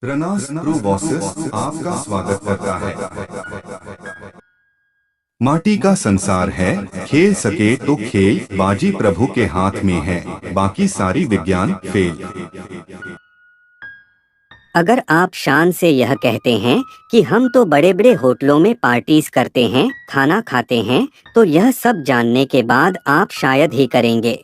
रनास प्रोवोसिस आपका स्वागत करता है। माटी का संसार है, खेल सके तो खेल, बाजी प्रभु के हाथ में है, बाकी सारी विज्ञान फेल। अगर आप शान से यह कहते हैं कि हम तो बड़े बड़े होटलों में पार्टीज करते हैं, खाना खाते हैं, तो यह सब जानने के बाद आप शायद ही करेंगे।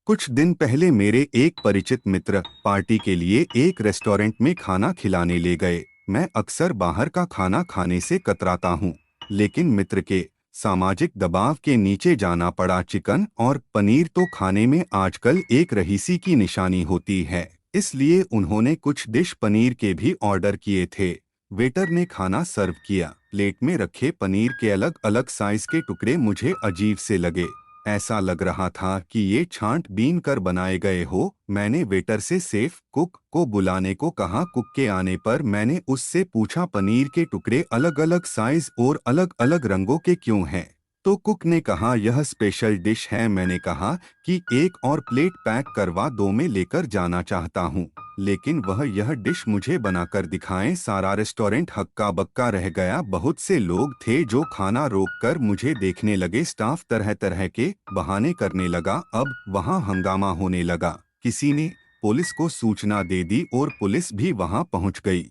कुछ दिन पहले मेरे एक परिचित मित्र पार्टी के लिए एक रेस्टोरेंट में खाना खिलाने ले गए। मैं अक्सर बाहर का खाना खाने से कतराता हूँ, लेकिन मित्र के सामाजिक दबाव के नीचे जाना पड़ा। चिकन और पनीर तो खाने में आजकल एक रईसी की निशानी होती है, इसलिए उन्होंने कुछ डिश पनीर के भी ऑर्डर किए थे। वेटर ने खाना सर्व किया। प्लेट में रखे पनीर के अलग अलग साइज के टुकड़े मुझे अजीब से लगे। ऐसा लग रहा था कि ये छांट बीन कर बनाए गए हो। मैंने वेटर से सेफ कुक को बुलाने को कहा। कुक के आने पर मैंने उससे पूछा, पनीर के टुकड़े अलग अलग साइज और अलग अलग रंगों के क्यों हैं? तो कुक ने कहा, यह स्पेशल डिश है। मैंने कहा कि एक और प्लेट पैक करवा दो, मैं लेकर जाना चाहता हूँ, लेकिन वह यह डिश मुझे बनाकर दिखाएं। सारा रेस्टोरेंट हक्का बक्का रह गया। बहुत से लोग थे जो खाना रोककर मुझे देखने लगे। स्टाफ तरह तरह के बहाने करने लगा। अब वहां हंगामा होने लगा। किसी ने पुलिस को सूचना दे दी और पुलिस भी वहां पहुंच गई।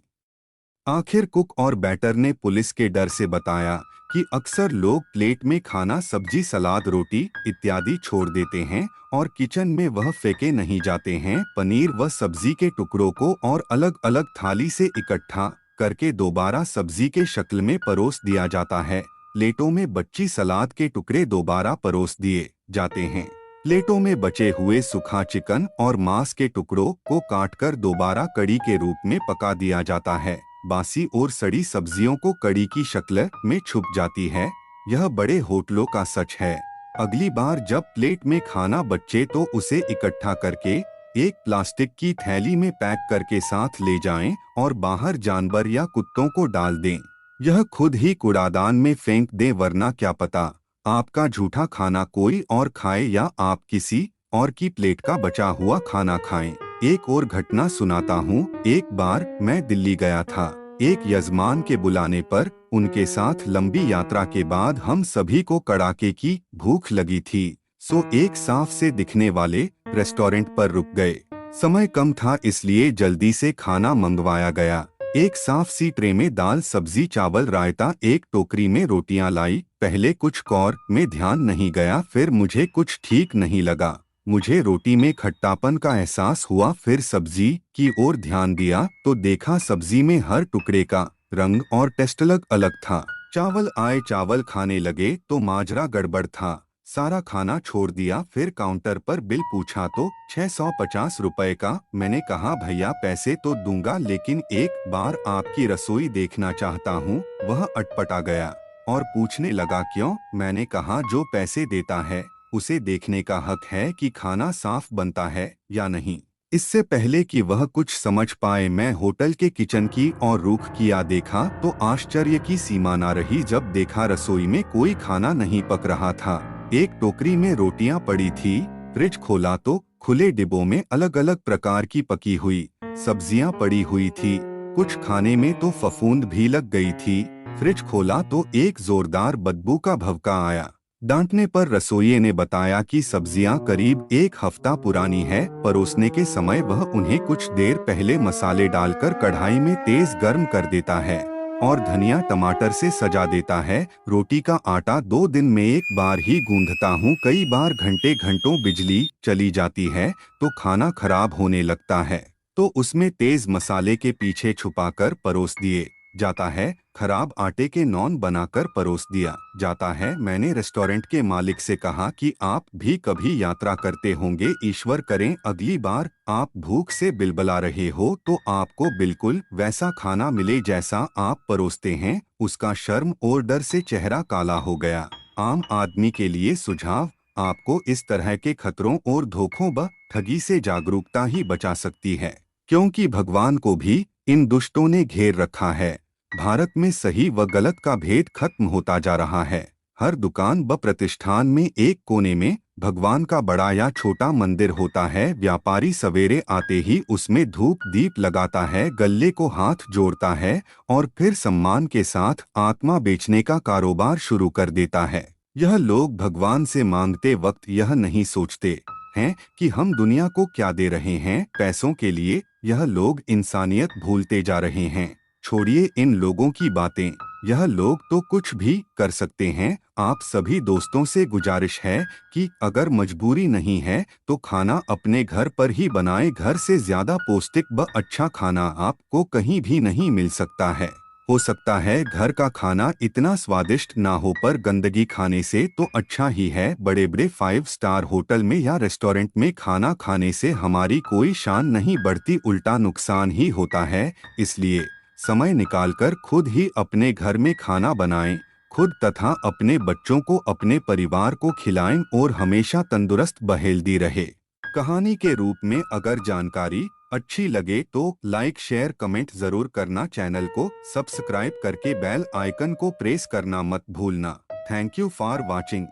आखिर कुक और बैटर ने पुलिस के डर से बताया कि अक्सर लोग प्लेट में खाना, सब्जी, सलाद, रोटी इत्यादि छोड़ देते हैं और किचन में वह फेंके नहीं जाते हैं। पनीर व सब्जी के टुकड़ों को और अलग अलग थाली से इकट्ठा करके दोबारा सब्जी के शक्ल में परोस दिया जाता है। प्लेटों में बच्ची सलाद के टुकड़े दोबारा परोस दिए जाते हैं। प्लेटों में बचे हुए सूखा चिकन और मांस के टुकड़ों को काटकर दोबारा कड़ी के रूप में पका दिया जाता है। बासी और सड़ी सब्जियों को कड़ी की शक्ल में छुप जाती है। यह बड़े होटलों का सच है। अगली बार जब प्लेट में खाना बचे तो उसे इकट्ठा करके एक प्लास्टिक की थैली में पैक करके साथ ले जाएं और बाहर जानवर या कुत्तों को डाल दें। यह खुद ही कूड़ादान में फेंक दें, वरना क्या पता आपका झूठा खाना कोई और खाए या आप किसी और की प्लेट का बचा हुआ खाना खाएं। एक और घटना सुनाता हूँ। एक बार मैं दिल्ली गया था। एक यजमान के बुलाने पर उनके साथ लंबी यात्रा के बाद हम सभी को कड़ाके की भूख लगी थी, सो एक साफ से दिखने वाले रेस्टोरेंट पर रुक गए। समय कम था, इसलिए जल्दी से खाना मंगवाया गया। एक साफ सी ट्रे में दाल, सब्जी, चावल, रायता, एक टोकरी में रोटियां लाई। पहले कुछ कौर में ध्यान नहीं गया, फिर मुझे कुछ ठीक नहीं लगा। मुझे रोटी में खट्टापन का एहसास हुआ। फिर सब्जी की ओर ध्यान दिया तो देखा सब्जी में हर टुकड़े का रंग और टेस्ट अलग अलग था। चावल आए, चावल खाने लगे तो माजरा गड़बड़ था। सारा खाना छोड़ दिया। फिर काउंटर पर बिल पूछा तो 650 रुपए का। मैंने कहा, भैया पैसे तो दूंगा, लेकिन एक बार आपकी रसोई देखना चाहता हूँ। वह अटपटा गया और पूछने लगा, क्यों? मैंने कहा, जो पैसे देता है उसे देखने का हक है कि खाना साफ बनता है या नहीं। इससे पहले कि वह कुछ समझ पाए, मैं होटल के किचन की और रुख किया। देखा तो आश्चर्य की सीमा न रही जब देखा रसोई में कोई खाना नहीं पक रहा था। एक टोकरी में रोटियां पड़ी थी। फ्रिज खोला तो खुले डिब्बों में अलग अलग प्रकार की पकी हुई सब्जियां पड़ी हुई थी। कुछ खाने में तो फफूंद भी लग गई थी। फ्रिज खोला तो एक जोरदार बदबू का भवका आया। डांटने पर रसोइये ने बताया कि सब्जियां करीब एक हफ्ता पुरानी है। परोसने के समय वह उन्हें कुछ देर पहले मसाले डालकर कढ़ाई में तेज गर्म कर देता है और धनिया टमाटर से सजा देता है। रोटी का आटा 2 दिन में एक बार ही गूंथता हूँ। कई बार घंटे घंटों बिजली चली जाती है तो खाना खराब होने लगता है, तो उसमें तेज मसाले के पीछे छुपाकर परोस दिए जाता है। खराब आटे के नॉन बनाकर परोस दिया जाता है। मैंने रेस्टोरेंट के मालिक से कहा कि आप भी कभी यात्रा करते होंगे, ईश्वर करें अगली बार आप भूख से बिलबला रहे हो तो आपको बिल्कुल वैसा खाना मिले जैसा आप परोसते हैं। उसका शर्म और डर से चेहरा काला हो गया। आम आदमी के लिए सुझाव, आपको इस तरह के खतरों और धोखों व ठगी से जागरूकता ही बचा सकती है, क्योंकि भगवान को भी इन दुष्टों ने घेर रखा है। भारत में सही व गलत का भेद खत्म होता जा रहा है। हर दुकान व प्रतिष्ठान में एक कोने में भगवान का बड़ा या छोटा मंदिर होता है, व्यापारी सवेरे आते ही उसमें धूप दीप लगाता है, गल्ले को हाथ जोड़ता है और फिर सम्मान के साथ आत्मा बेचने का कारोबार शुरू कर देता है। यह लोग भगवान से मांगते वक्त यह नहीं सोचते हैं कि हम दुनिया को क्या दे रहे हैं पैसों के लिए। यह लोग इंसानियत भूलते जा रहे हैं। छोड़िए इन लोगों की बातें, यह लोग तो कुछ भी कर सकते हैं। आप सभी दोस्तों से गुजारिश है कि अगर मजबूरी नहीं है तो खाना अपने घर पर ही बनाएं। घर से ज्यादा पौष्टिक व अच्छा खाना आपको कहीं भी नहीं मिल सकता है। हो सकता है घर का खाना इतना स्वादिष्ट ना हो, पर गंदगी खाने से तो अच्छा ही है। बड़े बड़े 5 स्टार होटल में या रेस्टोरेंट में खाना खाने से हमारी कोई शान नहीं बढ़ती, उल्टा नुकसान ही होता है। इसलिए समय निकालकर खुद ही अपने घर में खाना बनाएं, खुद तथा अपने बच्चों को अपने परिवार को खिलाएं और हमेशा तंदुरुस्त व हेल्दी रहे। कहानी के रूप में अगर जानकारी अच्छी लगे तो लाइक शेयर कमेंट जरूर करना। चैनल को सब्सक्राइब करके बेल आइकन को प्रेस करना मत भूलना। Thank you for watching.